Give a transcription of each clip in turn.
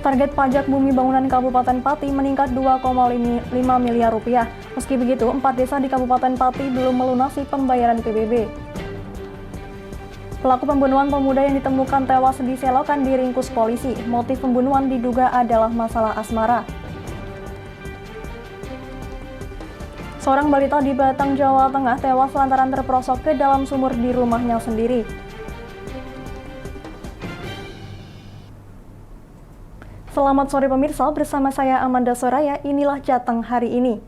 Target pajak bumi bangunan Kabupaten Pati meningkat 2,5 miliar rupiah. Meski begitu, 4 desa di Kabupaten Pati belum melunasi pembayaran PBB. Pelaku pembunuhan pemuda yang ditemukan tewas di selokan diringkus polisi. Motif pembunuhan diduga adalah masalah asmara. Seorang balita di Batang, Jawa Tengah tewas lantaran terperosok ke dalam sumur di rumahnya sendiri. Selamat sore pemirsa, bersama saya Amanda Soraya, inilah Jateng hari ini.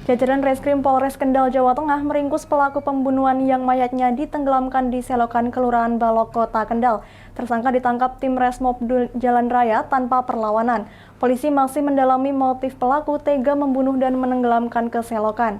Jajaran Reskrim Polres Kendal, Jawa Tengah meringkus pelaku pembunuhan yang mayatnya ditenggelamkan di selokan Kelurahan Balok, Kota Kendal. Tersangka ditangkap tim Resmob Jalan Raya tanpa perlawanan. Polisi masih mendalami motif pelaku tega membunuh dan menenggelamkan ke selokan.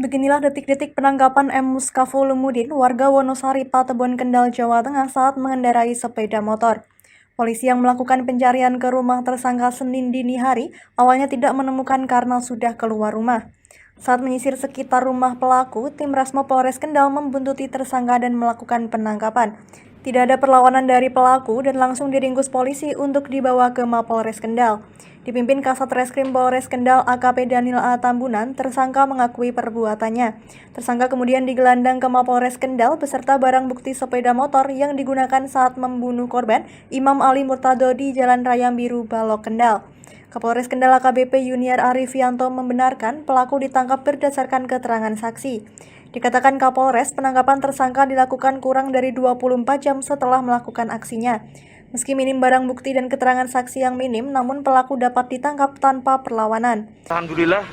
Beginilah detik-detik penangkapan M. Muskafulumuddin, warga Wonosari, Patebon, Kendal, Jawa Tengah saat mengendarai sepeda motor. Polisi yang melakukan pencarian ke rumah tersangka Senin dini hari awalnya tidak menemukan karena sudah keluar rumah. Saat menyisir sekitar rumah pelaku, tim Resmo Polres Kendal membuntuti tersangka dan melakukan penangkapan. Tidak ada perlawanan dari pelaku dan langsung diringkus polisi untuk dibawa ke Mapolres Kendal. Dipimpin Kasat Reskrim Polres Kendal AKP Daniel A. Tambunan, tersangka mengakui perbuatannya. Tersangka kemudian digelandang ke Mapolres Kendal beserta barang bukti sepeda motor yang digunakan saat membunuh korban Imam Ali Murtado di Jalan Raya Biru, Balok, Kendal. Kapolres Kendal AKBP Yuniar Arifianto membenarkan pelaku ditangkap berdasarkan keterangan saksi. Dikatakan Kapolres, penangkapan tersangka dilakukan kurang dari 24 jam setelah melakukan aksinya. Meski minim barang bukti dan keterangan saksi yang minim, namun pelaku dapat ditangkap tanpa perlawanan. Alhamdulillah,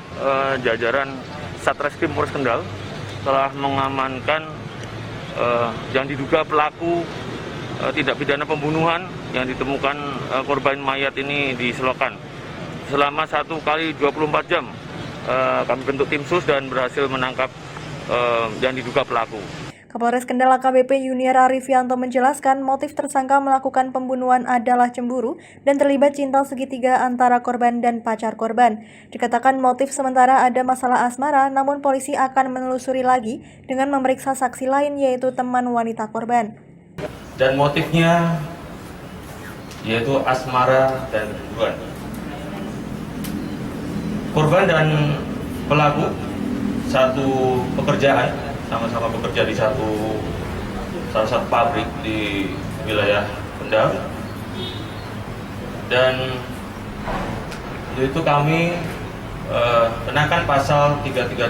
jajaran Satreskrim Polres Kendal telah mengamankan yang diduga pelaku tindak pidana pembunuhan yang ditemukan korban mayat ini di selokan. Selama 1 kali 24 jam, kami bentuk tim sus dan berhasil menangkap yang diduga pelaku. Kapolres Kendal AKBP Yuniar Arifianto menjelaskan motif tersangka melakukan pembunuhan adalah cemburu dan terlibat cinta segitiga antara korban dan pacar korban. Dikatakan motif sementara ada masalah asmara, namun polisi akan menelusuri lagi dengan memeriksa saksi lain yaitu teman wanita korban. Dan motifnya yaitu asmara dan cemburuan. Korban dan pelaku satu pekerjaan, sama-sama bekerja di salah satu pabrik di wilayah Kendal, dan itu kami kenakan pasal 338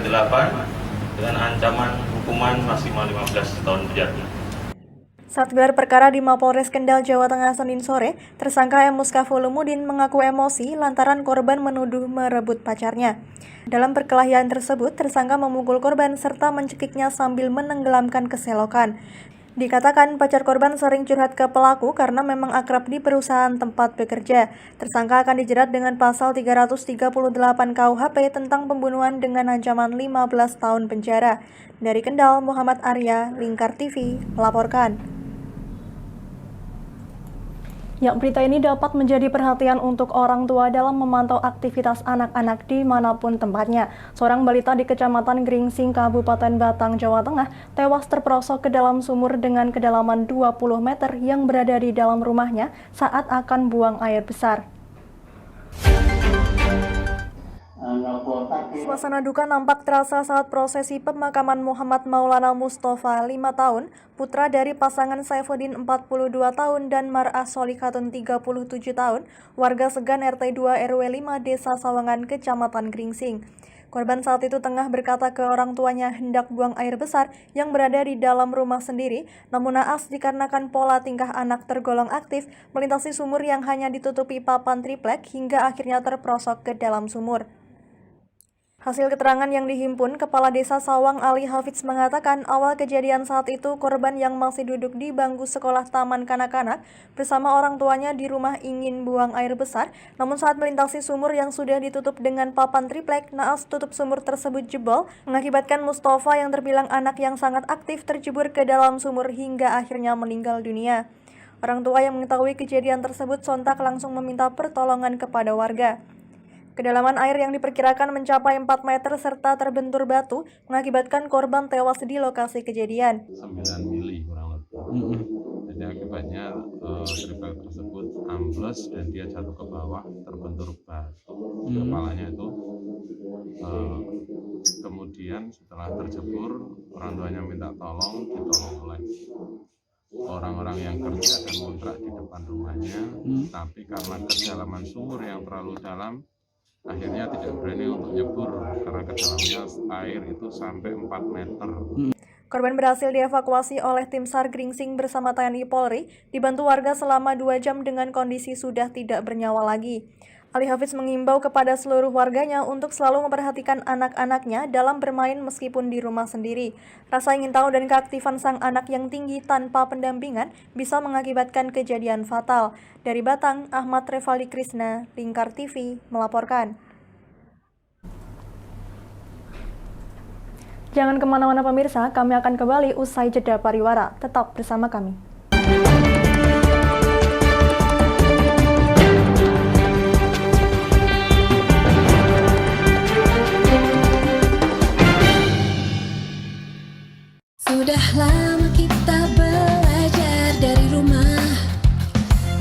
dengan ancaman hukuman maksimal 15 tahun penjara. Saat gelar perkara di Mapolres Kendal, Jawa Tengah Senin sore, tersangka M. Muskafulumuddin mengaku emosi lantaran korban menuduh merebut pacarnya. Dalam perkelahian tersebut, tersangka memukul korban serta mencekiknya sambil menenggelamkan ke selokan. Dikatakan pacar korban sering curhat ke pelaku karena memang akrab di perusahaan tempat bekerja. Tersangka akan dijerat dengan pasal 338 KUHP tentang pembunuhan dengan ancaman 15 tahun penjara. Dari Kendal, Muhammad Arya, Lingkar TV, melaporkan. Ya, berita ini dapat menjadi perhatian untuk orang tua dalam memantau aktivitas anak-anak dimanapun tempatnya. Seorang balita di Kecamatan Gringsing, Kabupaten Batang, Jawa Tengah, tewas terperosok ke dalam sumur dengan kedalaman 20 meter yang berada di dalam rumahnya saat akan buang air besar. Suasana duka nampak terasa saat prosesi pemakaman Muhammad Maulana Mustafa 5 tahun, putra dari pasangan Saifuddin 42 tahun dan Mar'ah Solikhatun 37 tahun, warga Segan RT 2 RW 5 Desa Sawangan, Kecamatan Gringsing. Korban saat itu tengah berkata ke orang tuanya hendak buang air besar yang berada di dalam rumah sendiri, namun naas dikarenakan pola tingkah anak tergolong aktif, melintasi sumur yang hanya ditutupi papan triplek hingga akhirnya terperosok ke dalam sumur. Hasil keterangan yang dihimpun, Kepala Desa Sawang Ali Hafidz mengatakan awal kejadian saat itu korban yang masih duduk di bangku sekolah taman kanak-kanak bersama orang tuanya di rumah ingin buang air besar, namun saat melintasi sumur yang sudah ditutup dengan papan triplek, naas tutup sumur tersebut jebol, mengakibatkan Mustafa yang terbilang anak yang sangat aktif terjebur ke dalam sumur hingga akhirnya meninggal dunia. Orang tua yang mengetahui kejadian tersebut sontak langsung meminta pertolongan kepada warga. Kedalaman air yang diperkirakan mencapai 4 meter serta terbentur batu mengakibatkan korban tewas di lokasi kejadian. 9 mili kurang lebih. Jadi akibatnya tripod tersebut ambles dan dia jatuh ke bawah terbentur batu kepalanya itu. Kemudian setelah terjebur, orang tuanya minta ditolong oleh orang-orang yang kerja dan kontrak di depan rumahnya. Tapi karena kedalaman sumur yang terlalu dalam, akhirnya tidak berani untuk nyebur karena kedalamnya air itu sampai 4 meter. Korban berhasil dievakuasi oleh tim SAR Gringsing bersama TNI Polri, dibantu warga selama 2 jam dengan kondisi sudah tidak bernyawa lagi. Ali Hafiz mengimbau kepada seluruh warganya untuk selalu memperhatikan anak-anaknya dalam bermain meskipun di rumah sendiri. Rasa ingin tahu dan keaktifan sang anak yang tinggi tanpa pendampingan bisa mengakibatkan kejadian fatal. Dari Batang, Ahmad Revaldi Krisna, Lingkar TV, melaporkan. Jangan kemana-mana pemirsa, kami akan kembali usai jeda pariwara. Tetap bersama kami. Sudah lama kita belajar dari rumah,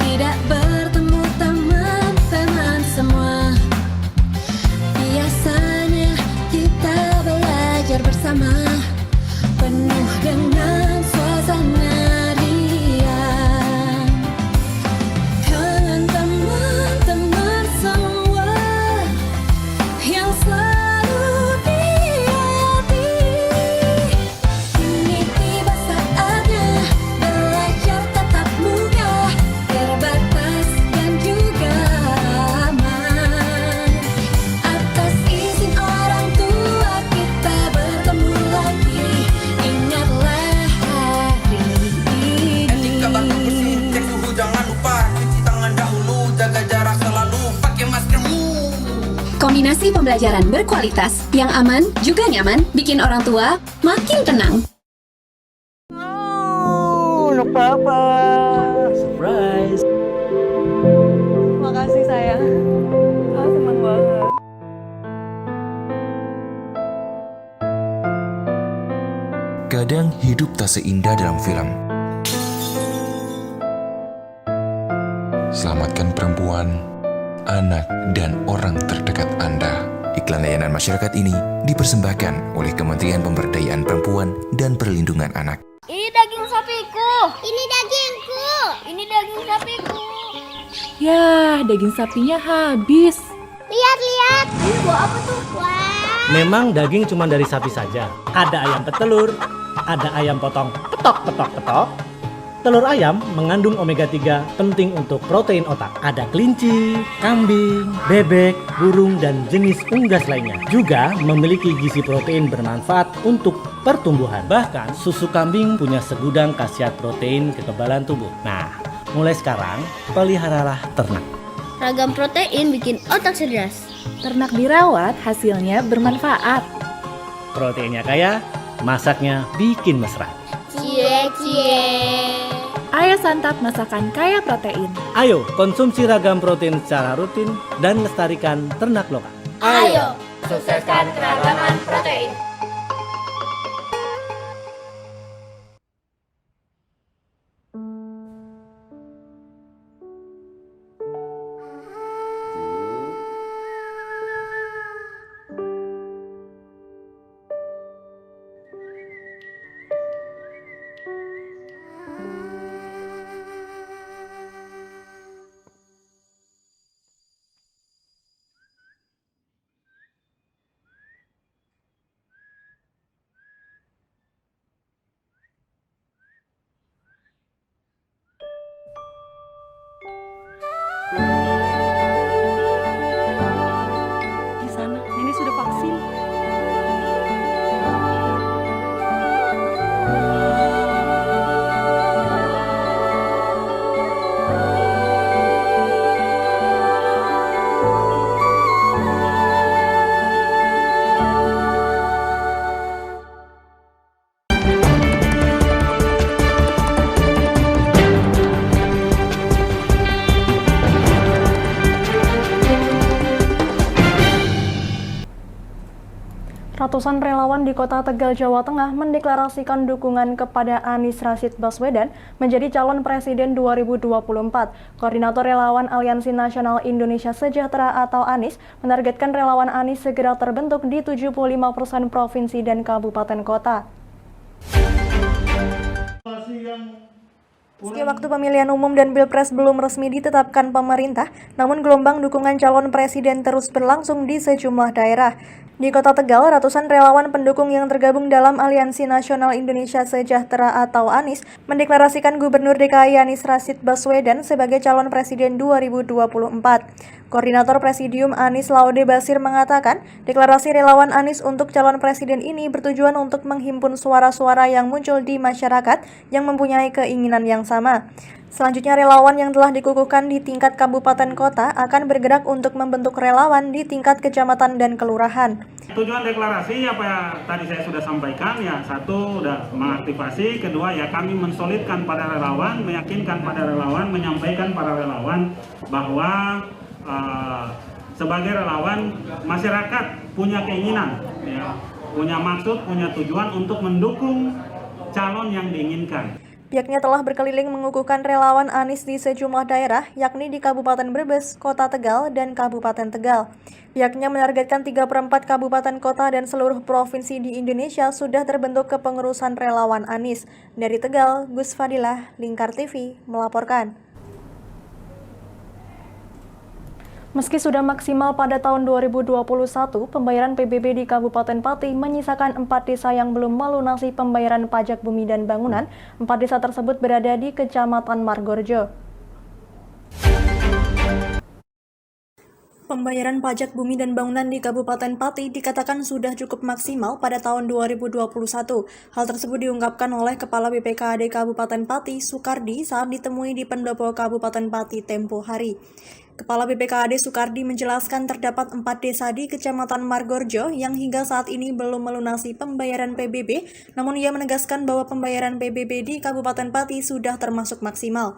tidak bertemu teman-teman semua. Biasanya kita belajar bersama, penuh dengan suasana riang. Dengan teman-teman semua yang selalu di hati. Kini tiba saatnya belajar tatap muka, terbatas dan juga aman. Atas izin orang tua kita bertemu lagi, ingatlah hari ini. Etika baku bersih, cek suhu jangan lupa, cuci tangan dahulu, jaga jarak selalu, pakai maskermu. Kombinasi pembelajaran berkualitas yang aman juga nyaman bikin orang tua makin tenang. Untuk Papa. Surprise. Makasih sayang. Seneng banget. Kadang hidup tak seindah dalam film. Selamatkan perempuan, anak, dan orang terdekat Anda. Iklan layanan masyarakat ini dipersembahkan oleh Kementerian Pemberdayaan Perempuan dan Perlindungan Anak. Ini daging sapiku. Ini dagingku. Ini daging sapiku. Ya, daging sapinya habis. Lihat. Ini buah apa tuh? Wah. Memang daging cuma dari sapi saja. Ada ayam petelur, ada ayam potong ketok. Telur ayam mengandung omega 3 penting untuk protein otak. Ada kelinci, kambing, bebek, burung, dan jenis unggas lainnya. Juga memiliki gizi protein bermanfaat untuk pertumbuhan. Bahkan susu kambing punya segudang khasiat protein kekebalan tubuh. Nah, mulai sekarang peliharalah ternak. Ragam protein bikin otak cerdas. Ternak dirawat, hasilnya bermanfaat. Proteinnya kaya, masaknya bikin mesra. Cie. Ayo santap masakan kaya protein. Ayo konsumsi ragam protein secara rutin dan lestarikan ternak lokal. Ayo, sukseskan keragaman protein. Ratusan relawan di Kota Tegal, Jawa Tengah mendeklarasikan dukungan kepada Anies Rashid Baswedan menjadi calon presiden 2024. Koordinator Relawan Aliansi Nasional Indonesia Sejahtera atau Anies menargetkan relawan Anies segera terbentuk di 75% provinsi dan kabupaten kota. Meski waktu pemilihan umum dan pilpres belum resmi ditetapkan pemerintah, namun gelombang dukungan calon presiden terus berlangsung di sejumlah daerah. Di Kota Tegal, ratusan relawan pendukung yang tergabung dalam Aliansi Nasional Indonesia Sejahtera atau Anies mendeklarasikan Gubernur DKI Anies Rashid Baswedan sebagai calon presiden 2024. Koordinator Presidium Anies Laude Basir mengatakan, deklarasi relawan Anies untuk calon presiden ini bertujuan untuk menghimpun suara-suara yang muncul di masyarakat yang mempunyai keinginan yang sama. Selanjutnya, relawan yang telah dikukuhkan di tingkat kabupaten kota akan bergerak untuk membentuk relawan di tingkat kecamatan dan kelurahan. Tujuan deklarasi apa ya tadi saya sudah sampaikan ya, satu udah mengaktifasi, kedua ya kami mensolidkan pada relawan, meyakinkan pada relawan, menyampaikan para relawan bahwa sebagai relawan masyarakat punya keinginan, ya, punya maksud, punya tujuan untuk mendukung calon yang diinginkan. Pihaknya telah berkeliling mengukuhkan relawan Anies di sejumlah daerah, yakni di Kabupaten Brebes, Kota Tegal, dan Kabupaten Tegal. Pihaknya menargetkan 3/4 kabupaten kota dan seluruh provinsi di Indonesia sudah terbentuk kepengurusan relawan Anies. Dari Tegal, Gus Fadilah, Lingkar TV, melaporkan. Meski sudah maksimal pada tahun 2021, pembayaran PBB di Kabupaten Pati menyisakan 4 desa yang belum melunasi pembayaran pajak bumi dan bangunan. 4 desa tersebut berada di Kecamatan Margorjo. Pembayaran pajak bumi dan bangunan di Kabupaten Pati dikatakan sudah cukup maksimal pada tahun 2021. Hal tersebut diungkapkan oleh Kepala BPKAD Kabupaten Pati, Sukardi, saat ditemui di Pendopo Kabupaten Pati tempo hari. Kepala BPKAD Sukardi menjelaskan terdapat 4 desa di Kecamatan Margorjo yang hingga saat ini belum melunasi pembayaran PBB, namun ia menegaskan bahwa pembayaran PBB di Kabupaten Pati sudah termasuk maksimal.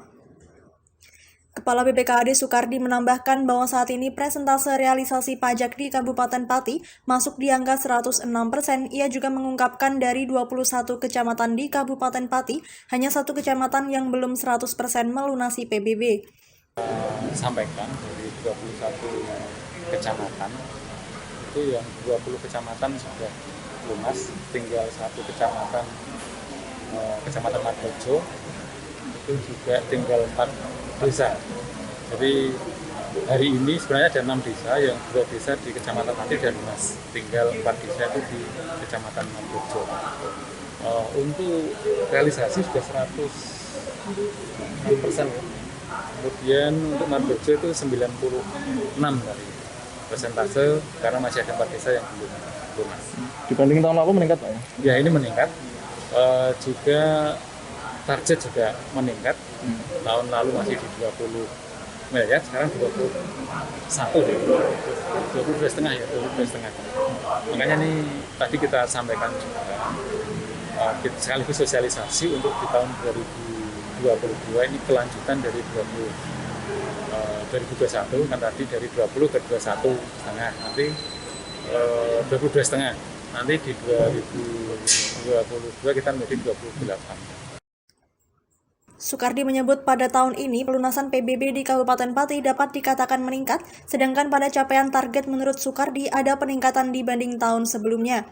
Kepala BPKAD Sukardi menambahkan bahwa saat ini presentase realisasi pajak di Kabupaten Pati masuk di angka 106%. Ia juga mengungkapkan dari 21 kecamatan di Kabupaten Pati, hanya 1 kecamatan yang belum 100% melunasi PBB. Sampaikan dari 21 kecamatan itu yang 20 kecamatan sudah lunas, tinggal 1 kecamatan Kecamatan Margorjo itu juga tinggal 4 desa. Jadi hari ini sebenarnya ada 6 desa, yang 2 desa di Kecamatan Pati sudah lunas, tinggal 4 desa itu di Kecamatan Margorjo. Untuk realisasi sudah 100%. Kemudian untuk Margorjo itu 96 dari persentase, karena masih ada 4 desa yang belum lunas. Dibanding tahun lalu meningkat Pak ya? Ya, ini meningkat. Juga target juga meningkat. Tahun lalu masih di 20 miliar, sekarang 21 deh. 22,5 ya, 22,5. Makanya nih tadi kita sampaikan juga sekaligus sosialisasi untuk di tahun 2022 ini kelanjutan dari 2021, kan tadi dari 20 ke 21,5, nanti 22,5, nanti di 2022 kita menjadi 28. Sukardi menyebut pada tahun ini pelunasan PBB di Kabupaten Pati dapat dikatakan meningkat, sedangkan pada capaian target menurut Sukardi ada peningkatan dibanding tahun sebelumnya.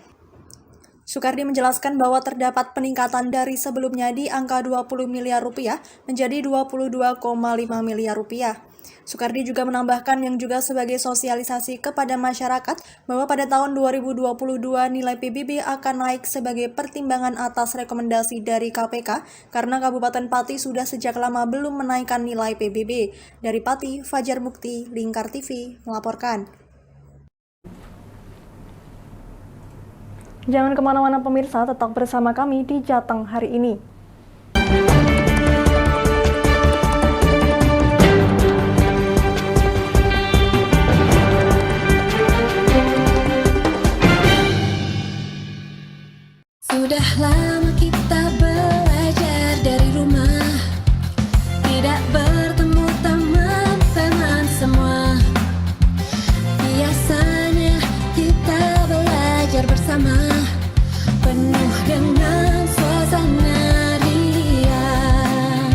Sukardi menjelaskan bahwa terdapat peningkatan dari sebelumnya di angka 20 miliar rupiah menjadi 22,5 miliar rupiah. Sukardi juga menambahkan yang juga sebagai sosialisasi kepada masyarakat bahwa pada tahun 2022 nilai PBB akan naik sebagai pertimbangan atas rekomendasi dari KPK karena Kabupaten Pati sudah sejak lama belum menaikkan nilai PBB. Dari Pati, Fajar Mukti, Lingkar TV, melaporkan. Jangan kemana-mana pemirsa, tetap bersama kami di Jateng hari ini. Sudah lama kita belajar dari rumah, tidak bertemu teman-teman semua. Biasanya kita belajar bersama. bersama, penuh dengan suasana riang.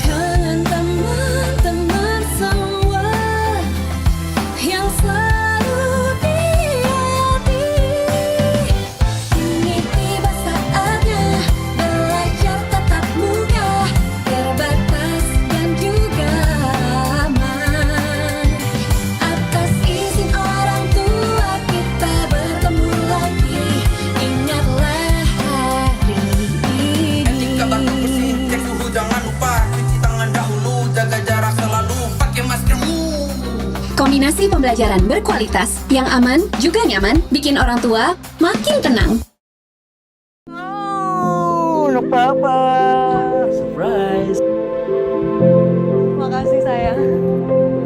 Kangen teman-teman semua yang selalu di hati. Kini tiba saatnya belajar tatap muka, terbatas dan juga aman. Atas izin orang tua kita bertemu lagi, ingatlah hari ini. Etika baku bersih, cek suhu jangan lupa, cuci tangan dahulu, jaga jarak selalu, pakai maskermu. Kombinasi pembelajaran berkualitas yang aman juga nyaman bikin orang tua makin tenang. Untuk papa. Surprise. Makasih sayang.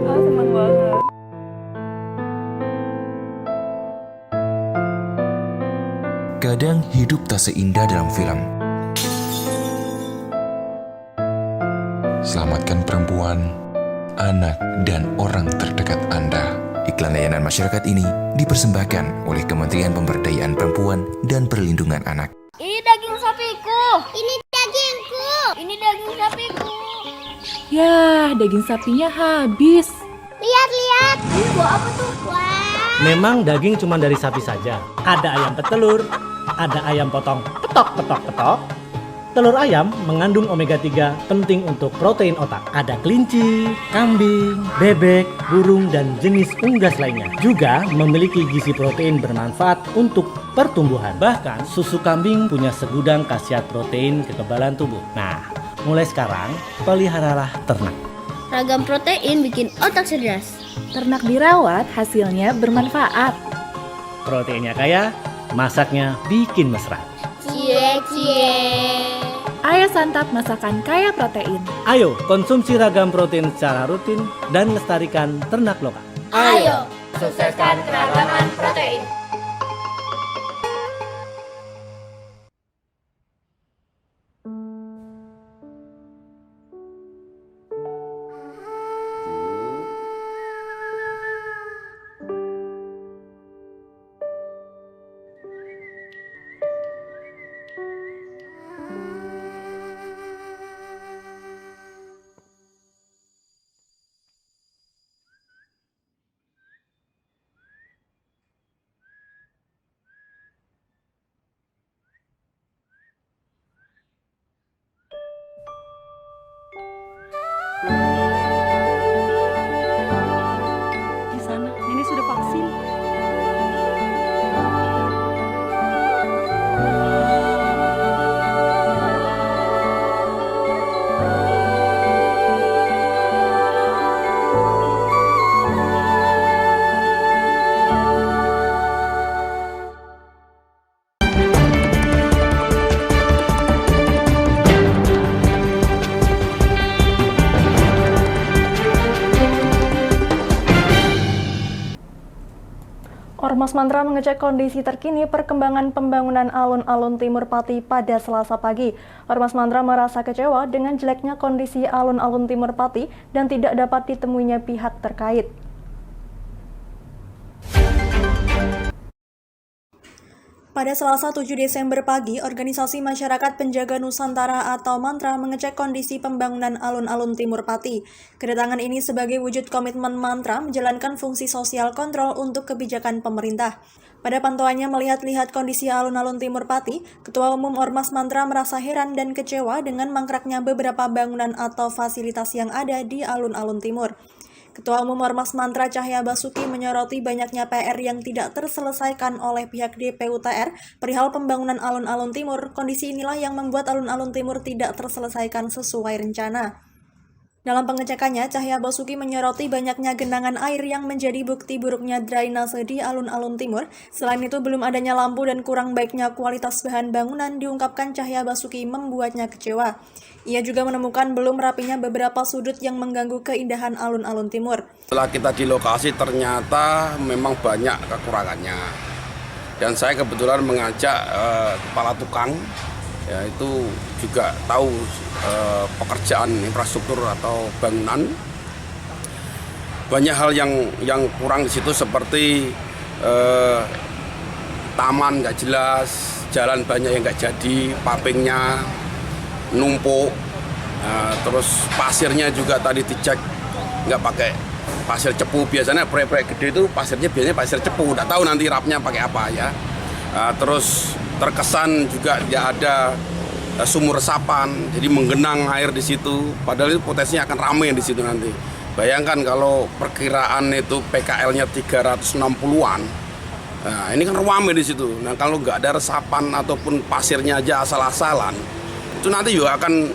Seneng banget. Kadang hidup tak seindah dalam film. Selamatkan perempuan, anak, dan orang terdekat Anda. Iklan layanan masyarakat ini dipersembahkan oleh Kementerian Pemberdayaan Perempuan dan Perlindungan Anak. Ini daging sapiku. Ini dagingku. Ini daging sapiku. Yah, daging sapinya habis. Lihat. Ini buah apa tuh? Wah. Memang daging cuma dari sapi saja. Ada ayam petelur, ada ayam potong petok. Telur ayam mengandung omega 3 penting untuk protein otak. Ada kelinci, kambing, bebek, burung, dan jenis unggas lainnya. Juga memiliki gizi protein bermanfaat untuk pertumbuhan. Bahkan susu kambing punya segudang khasiat protein kekebalan tubuh. Nah, mulai sekarang peliharalah ternak. Ragam protein bikin otak cerdas. Ternak dirawat, hasilnya bermanfaat. Proteinnya kaya, masaknya bikin mesra. Cie. Ayo santap masakan kaya protein. Ayo konsumsi ragam protein secara rutin dan lestarikan ternak lokal. Ayo, sukseskan keragaman protein. Di sana, Nenek sudah vaksin. Ormas Mantra mengecek kondisi terkini perkembangan pembangunan alun-alun Timur Pati pada Selasa pagi. Ormas Mantra merasa kecewa dengan jeleknya kondisi alun-alun Timur Pati dan tidak dapat ditemuinya pihak terkait. Pada Selasa 7 Desember pagi, Organisasi Masyarakat Penjaga Nusantara atau Mantra mengecek kondisi pembangunan alun-alun Timur Pati. Kedatangan ini sebagai wujud komitmen Mantra menjalankan fungsi sosial kontrol untuk kebijakan pemerintah. Pada pantauannya melihat-lihat kondisi alun-alun Timur Pati, Ketua Umum Ormas Mantra merasa heran dan kecewa dengan mangkraknya beberapa bangunan atau fasilitas yang ada di alun-alun Timur. Ketua Umum Ormas Mantra Cahya Basuki menyoroti banyaknya PR yang tidak terselesaikan oleh pihak DPUTR perihal pembangunan alun-alun Timur. Kondisi inilah yang membuat alun-alun Timur tidak terselesaikan sesuai rencana. Dalam pengecekannya, Cahya Basuki menyoroti banyaknya genangan air yang menjadi bukti buruknya drainase di alun-alun Timur. Selain itu, belum adanya lampu dan kurang baiknya kualitas bahan bangunan diungkapkan Cahya Basuki membuatnya kecewa. Ia juga menemukan belum rapinya beberapa sudut yang mengganggu keindahan alun-alun Timur. Setelah kita di lokasi ternyata memang banyak kekurangannya. Dan saya kebetulan mengajak kepala tukang, ya itu juga tahu pekerjaan infrastruktur atau bangunan. Banyak hal yang kurang di situ seperti taman nggak jelas, jalan banyak yang nggak jadi, pavingnya numpuk, terus pasirnya juga tadi dicek nggak pakai pasir cepu. Biasanya proyek-proyek gede itu pasirnya biasanya pasir cepu, nggak tahu nanti rapnya pakai apa ya. Terus terkesan juga nggak ada sumur resapan, jadi menggenang air di situ. Padahal itu potensinya akan ramai di situ nanti. Bayangkan kalau perkiraan itu PKL-nya 360-an, nah ini kan ramai di situ. Nah kalau nggak ada resapan ataupun pasirnya aja asal-asalan, itu nanti juga akan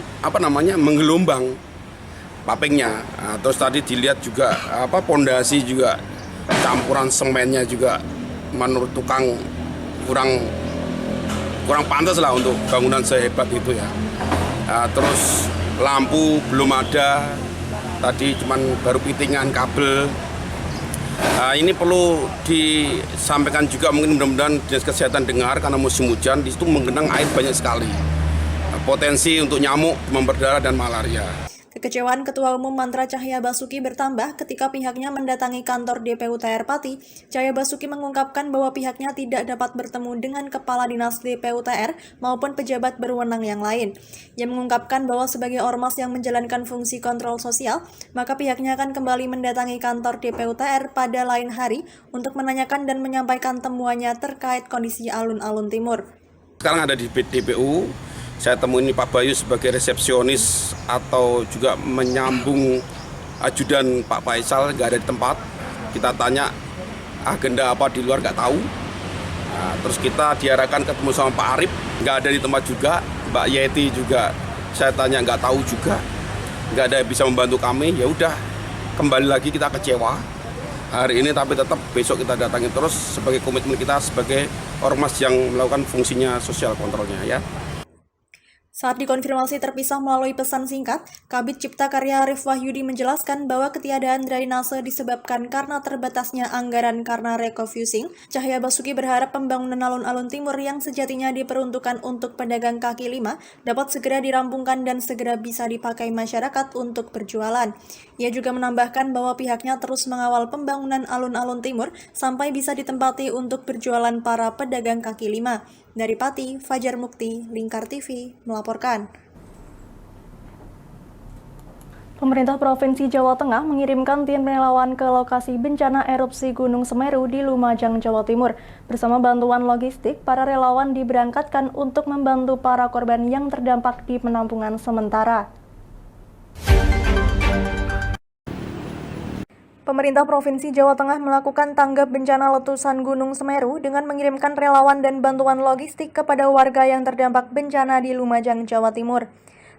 menggelombang pavingnya. Nah, terus tadi dilihat juga pondasi juga campuran semennya juga menurut tukang kurang pantas lah untuk bangunan sehebat itu ya. Terus lampu belum ada, tadi cuman baru fittingan kabel. Ini perlu disampaikan juga, mungkin mudah-mudahan Dinas Kesehatan dengar, karena musim hujan di situ menggenang air banyak sekali. Potensi untuk nyamuk, demam berdarah dan malaria. Kekecewaan Ketua Umum Mantra Cahya Basuki bertambah ketika pihaknya mendatangi kantor DPUTR Pati. Cahya Basuki mengungkapkan bahwa pihaknya tidak dapat bertemu dengan Kepala Dinas DPUTR maupun pejabat berwenang yang lain. Ia mengungkapkan bahwa sebagai ormas yang menjalankan fungsi kontrol sosial, maka pihaknya akan kembali mendatangi kantor DPUTR pada lain hari untuk menanyakan dan menyampaikan temuannya terkait kondisi alun-alun timur. Sekarang ada di DPU. Saya temuin Pak Bayu sebagai resepsionis atau juga menyambung ajudan Pak Faisal, nggak ada di tempat. Kita tanya agenda apa di luar, nggak tahu. Nah, terus kita diarahkan ketemu sama Pak Arif, nggak ada di tempat juga. Mbak Yeti juga saya tanya, nggak tahu juga, nggak ada yang bisa membantu kami. Ya udah, kembali lagi kita kecewa hari ini, tapi tetap besok kita datangi terus sebagai komitmen kita sebagai ormas yang melakukan fungsinya sosial kontrolnya ya. Saat dikonfirmasi terpisah melalui pesan singkat, Kabid Cipta Karya Arif Wahyudi menjelaskan bahwa ketiadaan drainase disebabkan karena terbatasnya anggaran karena recofusing. Cahya Basuki berharap pembangunan alun-alun timur yang sejatinya diperuntukkan untuk pedagang kaki lima dapat segera dirampungkan dan segera bisa dipakai masyarakat untuk berjualan. Ia juga menambahkan bahwa pihaknya terus mengawal pembangunan alun-alun timur sampai bisa ditempati untuk berjualan para pedagang kaki lima. Dari Pati, Fajar Mukti, Lingkar TV, melaporkan. Pemerintah Provinsi Jawa Tengah mengirimkan tim relawan ke lokasi bencana erupsi Gunung Semeru di Lumajang, Jawa Timur. Bersama bantuan logistik, para relawan diberangkatkan untuk membantu para korban yang terdampak di penampungan sementara. Pemerintah Provinsi Jawa Tengah melakukan tanggap bencana letusan Gunung Semeru dengan mengirimkan relawan dan bantuan logistik kepada warga yang terdampak bencana di Lumajang, Jawa Timur.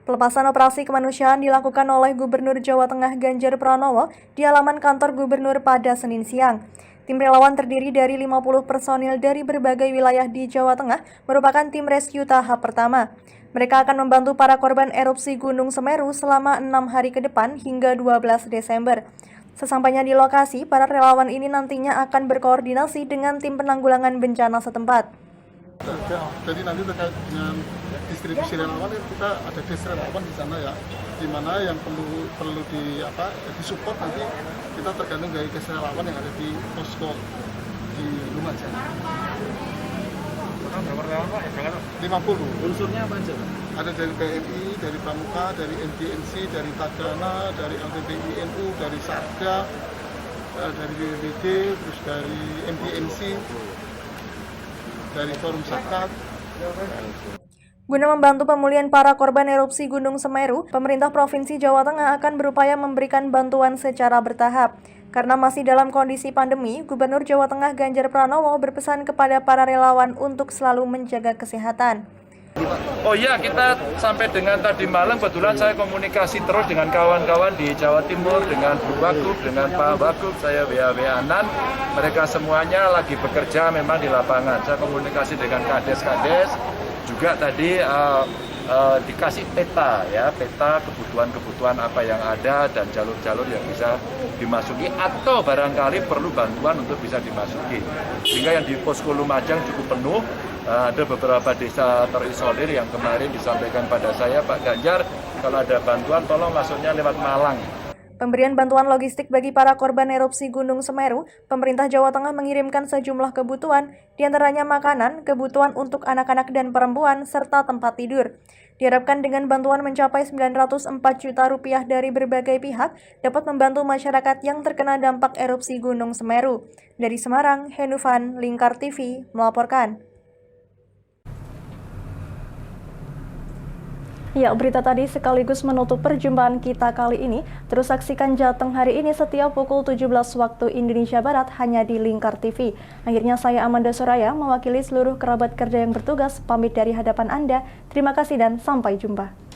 Pelepasan operasi kemanusiaan dilakukan oleh Gubernur Jawa Tengah Ganjar Pranowo di halaman kantor Gubernur pada Senin siang. Tim relawan terdiri dari 50 personil dari berbagai wilayah di Jawa Tengah, merupakan tim rescue tahap pertama. Mereka akan membantu para korban erupsi Gunung Semeru selama 6 hari ke depan hingga 12 Desember. Sesampainya di lokasi, para relawan ini nantinya akan berkoordinasi dengan tim penanggulangan bencana setempat. Jadi nanti terkait dengan distribusi relawan, kita ada des relawan di sana ya, di mana yang perlu disupport nanti kita tergantung dari des relawan yang ada di posko di Lumajang. Berapa relawan Pak? 50. Unsurnya apa aja? Ada dari PMI, dari Pramuka, dari NDNC, dari Tagana, dari LTPI NU, dari Sarga, dari BPBD, terus dari MDNC, dari Forum Zakat. Guna membantu pemulihan para korban erupsi Gunung Semeru, pemerintah Provinsi Jawa Tengah akan berupaya memberikan bantuan secara bertahap. Karena masih dalam kondisi pandemi, Gubernur Jawa Tengah Ganjar Pranowo berpesan kepada para relawan untuk selalu menjaga kesehatan. Oh iya, kita sampai dengan tadi malam kebetulan saya komunikasi terus dengan kawan-kawan di Jawa Timur, dengan Bu Wagub, dengan Pak Wagub, saya WA-WA-an. Mereka semuanya lagi bekerja memang di lapangan. Saya komunikasi dengan kades-kades, juga tadi dikasih peta ya, peta kebutuhan-kebutuhan apa yang ada dan jalur-jalur yang bisa dimasuki atau barangkali perlu bantuan untuk bisa dimasuki. Sehingga yang di posko Lumajang cukup penuh. Ada beberapa desa terisolir yang kemarin disampaikan pada saya, Pak Ganjar, kalau ada bantuan tolong masuknya lewat Malang. Pemberian bantuan logistik bagi para korban erupsi Gunung Semeru, pemerintah Jawa Tengah mengirimkan sejumlah kebutuhan, diantaranya makanan, kebutuhan untuk anak-anak dan perempuan, serta tempat tidur. Diharapkan dengan bantuan mencapai 904 juta rupiah dari berbagai pihak, dapat membantu masyarakat yang terkena dampak erupsi Gunung Semeru. Dari Semarang, Henufan, Lingkar TV, melaporkan. Ya, berita tadi sekaligus menutup perjumpaan kita kali ini. Terus saksikan Jateng hari ini setiap pukul 17 waktu Indonesia Barat hanya di Lingkar TV. Akhirnya saya Amanda Soraya mewakili seluruh kerabat kerja yang bertugas pamit dari hadapan Anda. Terima kasih dan sampai jumpa.